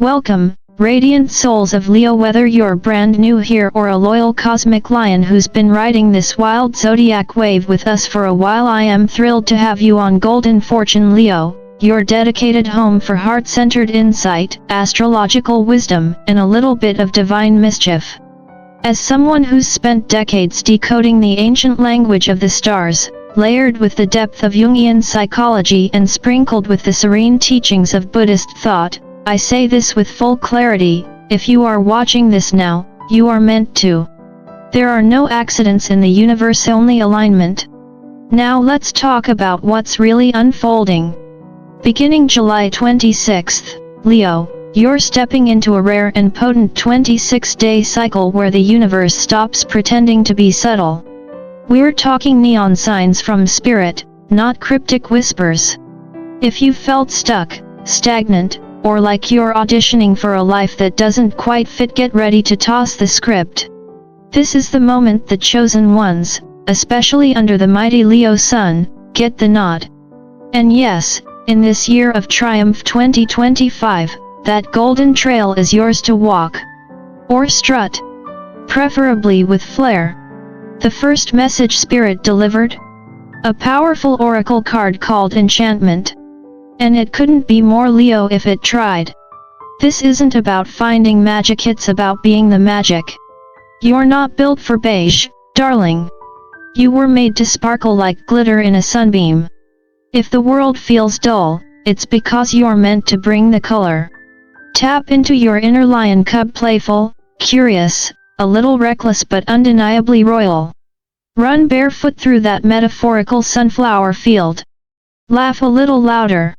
Welcome, radiant souls of Leo. Whether you're brand new here or a loyal cosmic lion who's been riding this wild zodiac wave with us for a while, I am thrilled to have you on Golden Fortune Leo, your dedicated home for heart-centered insight, astrological wisdom, and a little bit of divine mischief. As someone who's spent decades decoding the ancient language of the stars, layered with the depth of Jungian psychology and sprinkled with the serene teachings of Buddhist thought, I say this with full clarity: if you are watching this now, you are meant to. There are no accidents in the universe, only alignment. Now let's talk about what's really unfolding. Beginning July 26th, Leo, you're stepping into a rare and potent 26-day cycle where the universe stops pretending to be subtle. We're talking neon signs from spirit, not cryptic whispers. If you felt stuck, stagnant, or like you're auditioning for a life that doesn't quite fit, get ready to toss the script. This is the moment the chosen ones, especially under the mighty Leo sun, get the nod. And yes, in this year of triumph 2025, that golden trail is yours to walk. Or strut. Preferably with flair. The first message Spirit delivered? A powerful oracle card called Enchantment. And it couldn't be more Leo if it tried. This isn't about finding magic, it's about being the magic. You're not built for beige, darling. You were made to sparkle like glitter in a sunbeam. If the world feels dull, it's because you're meant to bring the color. Tap into your inner lion cub, playful, curious, a little reckless but undeniably royal. Run barefoot through that metaphorical sunflower field. Laugh a little louder.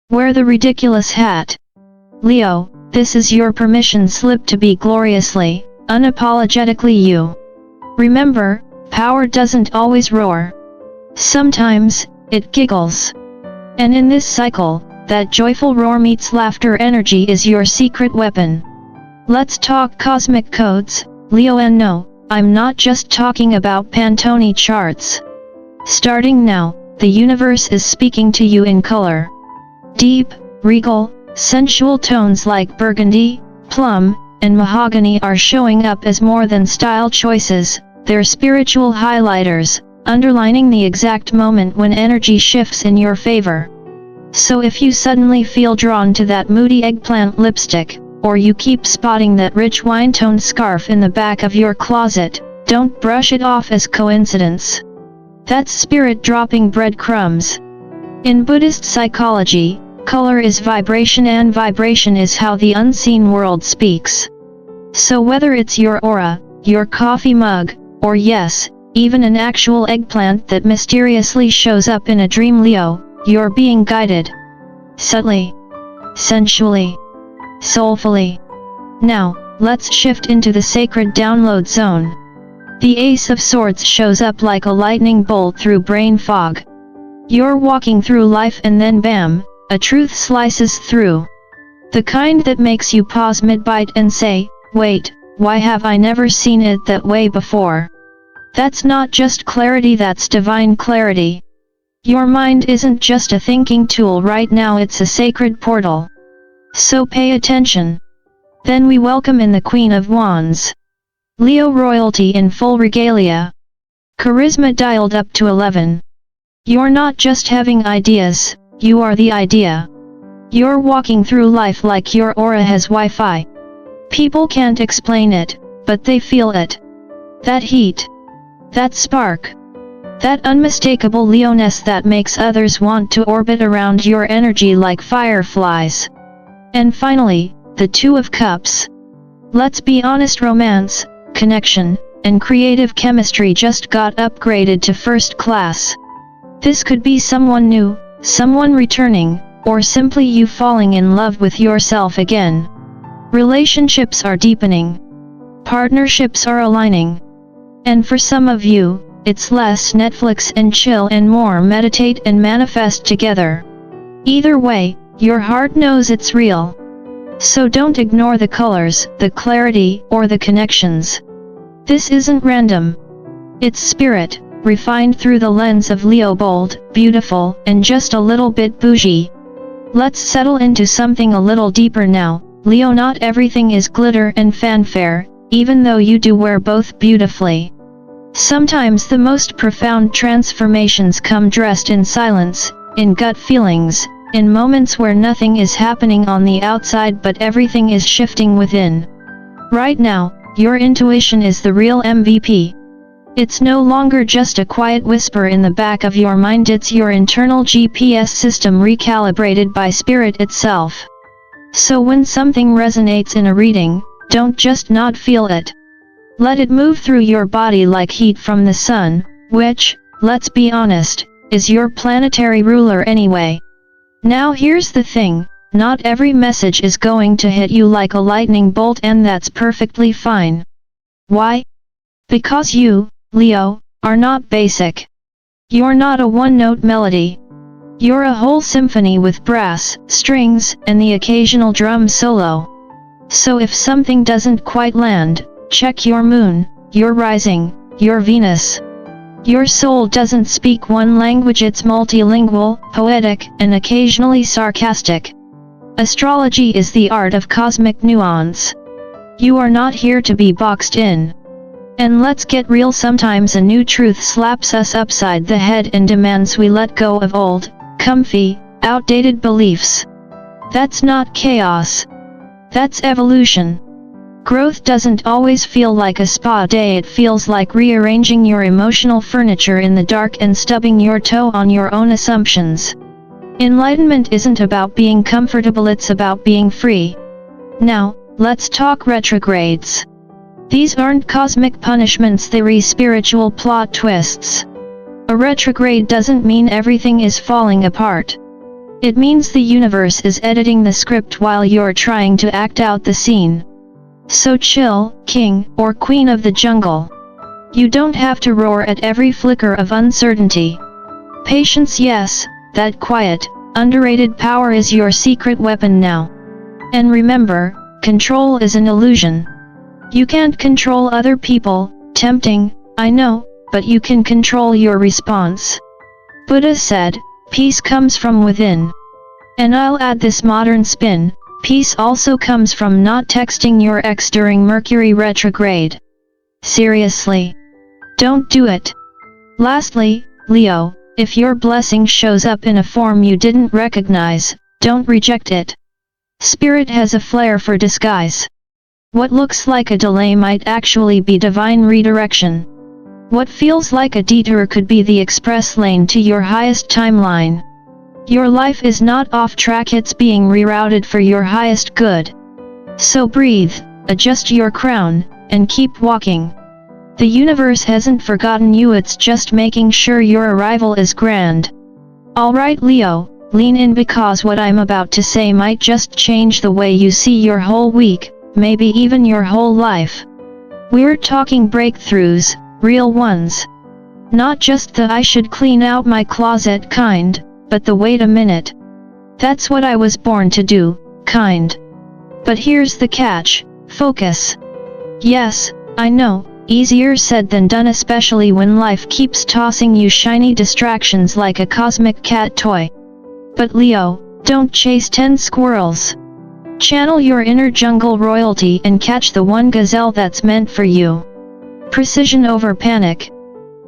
Wear the ridiculous hat. Leo, this is your permission slip to be gloriously, unapologetically you. Remember, power doesn't always roar. Sometimes, it giggles. And in this cycle, that joyful roar meets laughter energy is your secret weapon. Let's talk cosmic codes, Leo, and no, I'm not just talking about Pantone charts. Starting now, the universe is speaking to you in color. Deep, regal, sensual tones like Burgundy, Plum, and Mahogany are showing up as more than style choices, they're spiritual highlighters, underlining the exact moment when energy shifts in your favor. So if you suddenly feel drawn to that moody eggplant lipstick, or you keep spotting that rich wine-toned scarf in the back of your closet, don't brush it off as coincidence. That's spirit dropping breadcrumbs. In Buddhist psychology, color is vibration, and vibration is how the unseen world speaks. So whether it's your aura, your coffee mug, or yes, even an actual eggplant that mysteriously shows up in a dream, Leo, you're being guided. Subtly. Sensually. Soulfully. Now, let's shift into the sacred download zone. The Ace of Swords shows up like a lightning bolt through brain fog. You're walking through life and then bam, a truth slices through. The kind that makes you pause mid-bite and say, wait, why have I never seen it that way before? That's not just clarity, that's divine clarity. Your mind isn't just a thinking tool right now, it's a sacred portal. So pay attention. Then we welcome in the Queen of Wands. Leo royalty in full regalia. Charisma dialed up to 11. You're not just having ideas, you are the idea. You're walking through life like your aura has Wi-Fi. People can't explain it, but they feel it. That heat. That spark. That unmistakable Leoness that makes others want to orbit around your energy like fireflies. And finally, the Two of Cups. Let's be honest, romance, connection, and creative chemistry just got upgraded to first class. This could be someone new, someone returning, or simply you falling in love with yourself again. Relationships are deepening. Partnerships are aligning. And for some of you, it's less Netflix and chill and more meditate and manifest together. Either way, your heart knows it's real. So don't ignore the colors, the clarity, or the connections. This isn't random. It's spirit, refined through the lens of Leo, bold, beautiful, and just a little bit bougie. Let's settle into something a little deeper now, Leo, not everything is glitter and fanfare, even though you do wear both beautifully. Sometimes the most profound transformations come dressed in silence, in gut feelings, in moments where nothing is happening on the outside but everything is shifting within. Right now, your intuition is the real MVP. It's no longer just a quiet whisper in the back of your mind, it's your internal GPS system recalibrated by spirit itself. So when something resonates in a reading, don't just not feel it. Let it move through your body like heat from the sun, which, let's be honest, is your planetary ruler anyway. Now here's the thing, not every message is going to hit you like a lightning bolt, and that's perfectly fine. Why? Because you, Leo, are not basic. You're not a one-note melody. You're a whole symphony with brass, strings, and the occasional drum solo. So if something doesn't quite land, check your moon, your rising, your Venus. Your soul doesn't speak one language, it's multilingual, poetic, and occasionally sarcastic. Astrology is the art of cosmic nuance. You are not here to be boxed in. And let's get real, sometimes a new truth slaps us upside the head and demands we let go of old, comfy, outdated beliefs. That's not chaos. That's evolution. Growth doesn't always feel like a spa day, it feels like rearranging your emotional furniture in the dark and stubbing your toe on your own assumptions. Enlightenment isn't about being comfortable, it's about being free. Now, let's talk retrogrades. These aren't cosmic punishments, they're spiritual plot twists. A retrograde doesn't mean everything is falling apart. It means the universe is editing the script while you're trying to act out the scene. So chill, king or queen of the jungle. You don't have to roar at every flicker of uncertainty. Patience, yes, that quiet, underrated power is your secret weapon now. And remember, control is an illusion. You can't control other people, tempting, I know, but you can control your response. Buddha said, peace comes from within. And I'll add this modern spin. Peace also comes from not texting your ex during Mercury retrograde. Seriously. Don't do it. Lastly, Leo, if your blessing shows up in a form you didn't recognize, don't reject it. Spirit has a flair for disguise. What looks like a delay might actually be divine redirection. What feels like a detour could be the express lane to your highest timeline. Your life is not off track, it's being rerouted for your highest good. So breathe, adjust your crown, and keep walking. The universe hasn't forgotten you, it's just making sure your arrival is grand. Alright Leo, lean in because what I'm about to say might just change the way you see your whole week, maybe even your whole life. We're talking breakthroughs, real ones. Not just the I should clean out my closet kind, but the wait a minute. That's what I was born to do, kind. But here's the catch, focus. Yes, I know, easier said than done, especially when life keeps tossing you shiny distractions like a cosmic cat toy. But Leo, don't chase 10 squirrels. Channel your inner jungle royalty and catch the one gazelle that's meant for you. Precision over panic.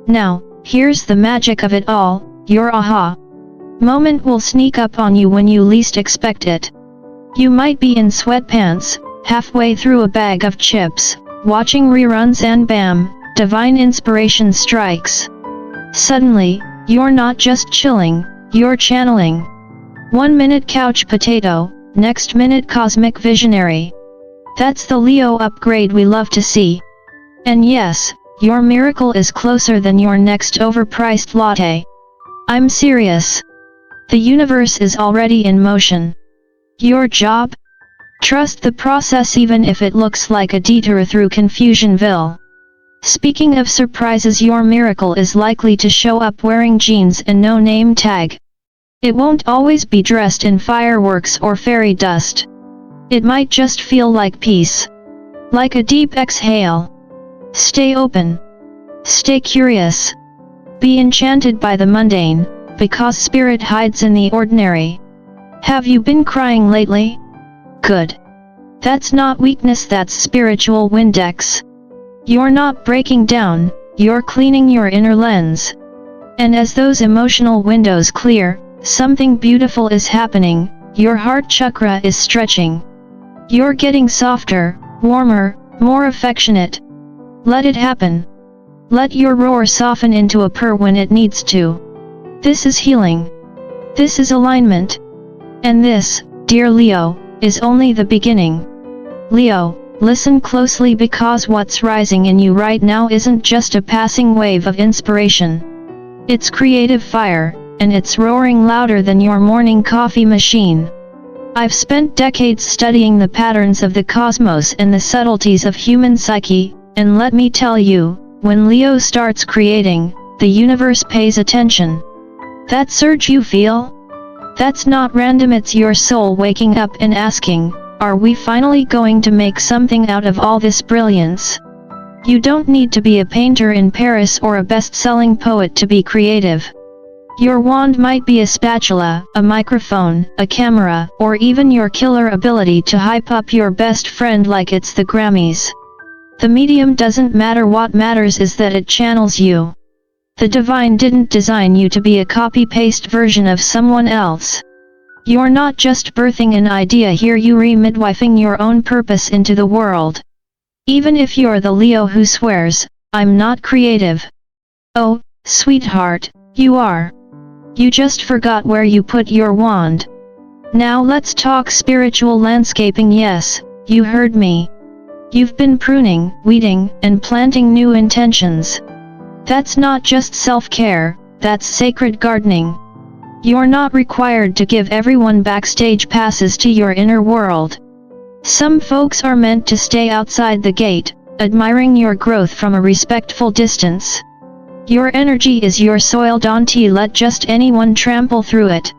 Now, here's the magic of it all, your aha moment will sneak up on you when you least expect it. You might be in sweatpants, halfway through a bag of chips, watching reruns, and bam, divine inspiration strikes. Suddenly, you're not just chilling, you're channeling. 1 minute couch potato, next minute cosmic visionary. That's the Leo upgrade we love to see. And yes, your miracle is closer than your next overpriced latte. I'm serious. The universe is already in motion. Your job? Trust the process even if it looks like a detour through Confusionville. Speaking of surprises, your miracle is likely to show up wearing jeans and no name tag. It won't always be dressed in fireworks or fairy dust. It might just feel like peace. Like a deep exhale. Stay open. Stay curious. Be enchanted by the mundane, because spirit hides in the ordinary. Have you been crying lately? Good. That's not weakness, that's spiritual Windex. You're not breaking down, you're cleaning your inner lens. And as those emotional windows clear, something beautiful is happening, your heart chakra is stretching. You're getting softer, warmer, more affectionate. Let it happen. Let your roar soften into a purr when it needs to. This is healing. This is alignment. And this, dear Leo, is only the beginning. Leo, listen closely, because what's rising in you right now isn't just a passing wave of inspiration. It's creative fire, and it's roaring louder than your morning coffee machine. I've spent decades studying the patterns of the cosmos and the subtleties of human psyche, and let me tell you, when Leo starts creating, the universe pays attention. That surge you feel? That's not random, it's your soul waking up and asking, are we finally going to make something out of all this brilliance? You don't need to be a painter in Paris or a best-selling poet to be creative. Your wand might be a spatula, a microphone, a camera, or even your killer ability to hype up your best friend like it's the Grammys. The medium doesn't matter, what matters is that it channels you. The divine didn't design you to be a copy-paste version of someone else. You're not just birthing an idea here, you're midwifing your own purpose into the world. Even if you're the Leo who swears, I'm not creative. Oh, sweetheart, you are. You just forgot where you put your wand. Now let's talk spiritual landscaping. Yes, you heard me. You've been pruning, weeding, and planting new intentions. That's not just self-care, that's sacred gardening. You're not required to give everyone backstage passes to your inner world. Some folks are meant to stay outside the gate, admiring your growth from a respectful distance. Your energy is your soil, don't let just anyone trample through it.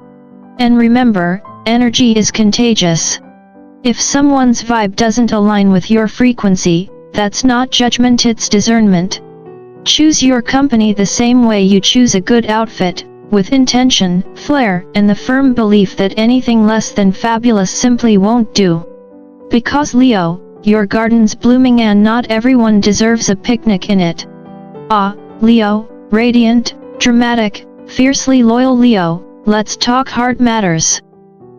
And remember, energy is contagious. If someone's vibe doesn't align with your frequency, that's not judgment, it's discernment. Choose your company the same way you choose a good outfit, with intention, flair, and the firm belief that anything less than fabulous simply won't do. Because Leo, your garden's blooming and not everyone deserves a picnic in it. Ah, Leo, radiant, dramatic, fiercely loyal Leo, let's talk heart matters.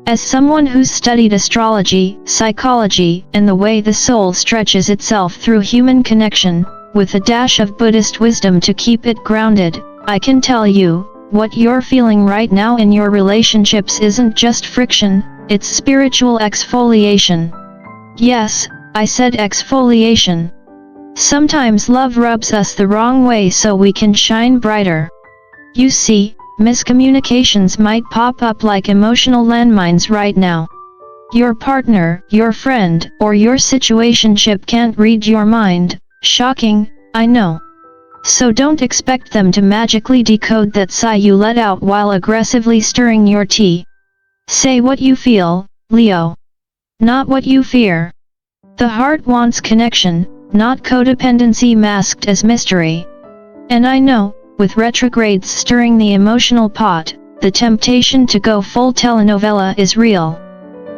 As someone who's studied astrology, psychology, and the way the soul stretches itself through human connection, with a dash of Buddhist wisdom to keep it grounded, I can tell you, what you're feeling right now in your relationships isn't just friction, it's spiritual exfoliation. Yes, I said exfoliation. Sometimes love rubs us the wrong way so we can shine brighter. You see, miscommunications might pop up like emotional landmines right now. Your partner, your friend, or your situationship can't read your mind. Shocking, I know. So don't expect them to magically decode that sigh you let out while aggressively stirring your tea. Say what you feel, Leo. Not what you fear. The heart wants connection, not codependency masked as mystery. And I know, with retrogrades stirring the emotional pot, the temptation to go full telenovela is real.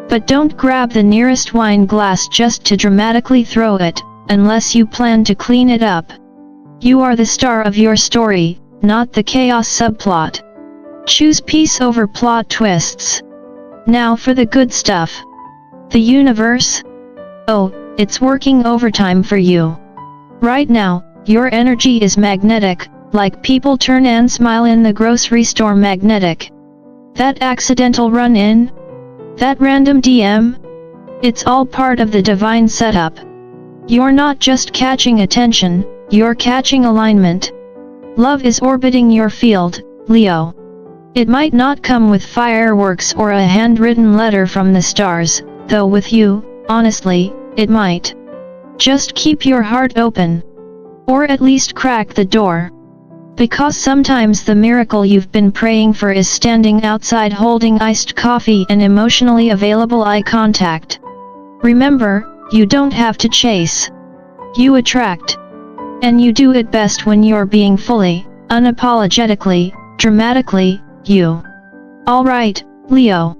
But don't grab the nearest wine glass just to dramatically throw it, unless you plan to clean it up. You are the star of your story, not the chaos subplot. Choose peace over plot twists. Now for the good stuff. The universe? Oh, it's working overtime for you. Right now, your energy is magnetic, like people turn and smile in the grocery store magnetic. That accidental run-in? That random DM? It's all part of the divine setup. You're not just catching attention, you're catching alignment. Love is orbiting your field, Leo. It might not come with fireworks or a handwritten letter from the stars, though with you, honestly, it might. Just keep your heart open. Or at least crack the door. Because sometimes the miracle you've been praying for is standing outside holding iced coffee and emotionally available eye contact. Remember, you don't have to chase. You attract. And you do it best when you're being fully, unapologetically, dramatically, you. Alright, Leo.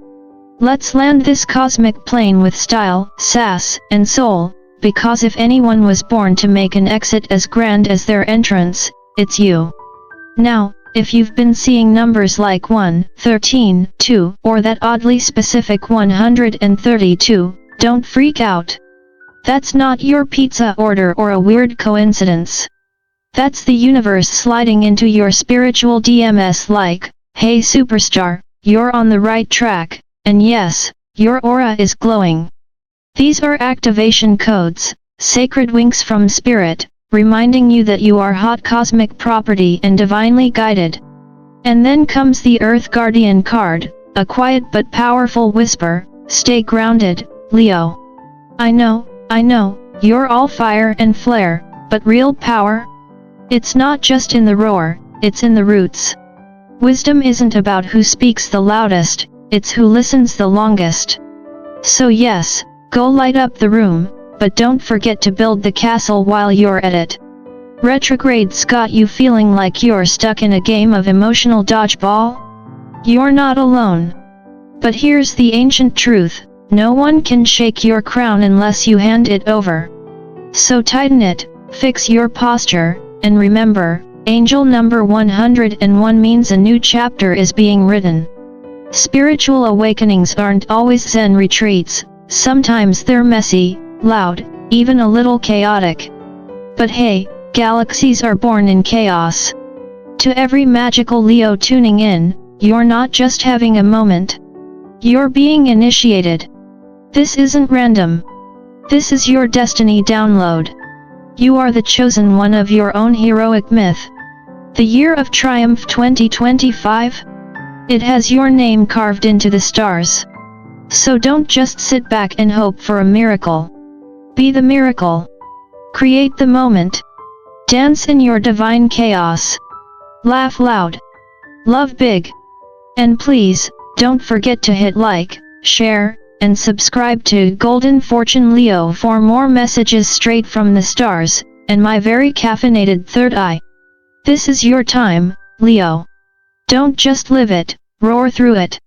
Let's land this cosmic plane with style, sass, and soul, because if anyone was born to make an exit as grand as their entrance, it's you. Now, if you've been seeing numbers like 1, 13, 2, or that oddly specific 132, don't freak out. That's not your pizza order or a weird coincidence. That's the universe sliding into your spiritual DMs like, hey superstar, you're on the right track, and yes, your aura is glowing. These are activation codes, sacred winks from spirit, reminding you that you are hot cosmic property and divinely guided. And then comes the Earth Guardian card, a quiet but powerful whisper, stay grounded, Leo. I know, you're all fire and flare, but real power? It's not just in the roar, it's in the roots. Wisdom isn't about who speaks the loudest, it's who listens the longest. So yes, go light up the room, but don't forget to build the castle while you're at it. Retrograde's got you feeling like you're stuck in a game of emotional dodgeball? You're not alone. But here's the ancient truth, no one can shake your crown unless you hand it over. So tighten it, fix your posture, and remember, angel number 101 means a new chapter is being written. Spiritual awakenings aren't always Zen retreats, sometimes they're messy, loud, even a little chaotic. But hey, galaxies are born in chaos. To every magical Leo tuning in, you're not just having a moment. You're being initiated. This isn't random. This is your destiny download. You are the chosen one of your own heroic myth. The Year of Triumph 2025? It has your name carved into the stars. So don't just sit back and hope for a miracle. Be the miracle. Create the moment. Dance in your divine chaos. Laugh loud. Love big. And please, don't forget to hit like, share, and subscribe to Golden Fortune Leo for more messages straight from the stars, and my very caffeinated third eye. This is your time, Leo. Don't just live it, roar through it.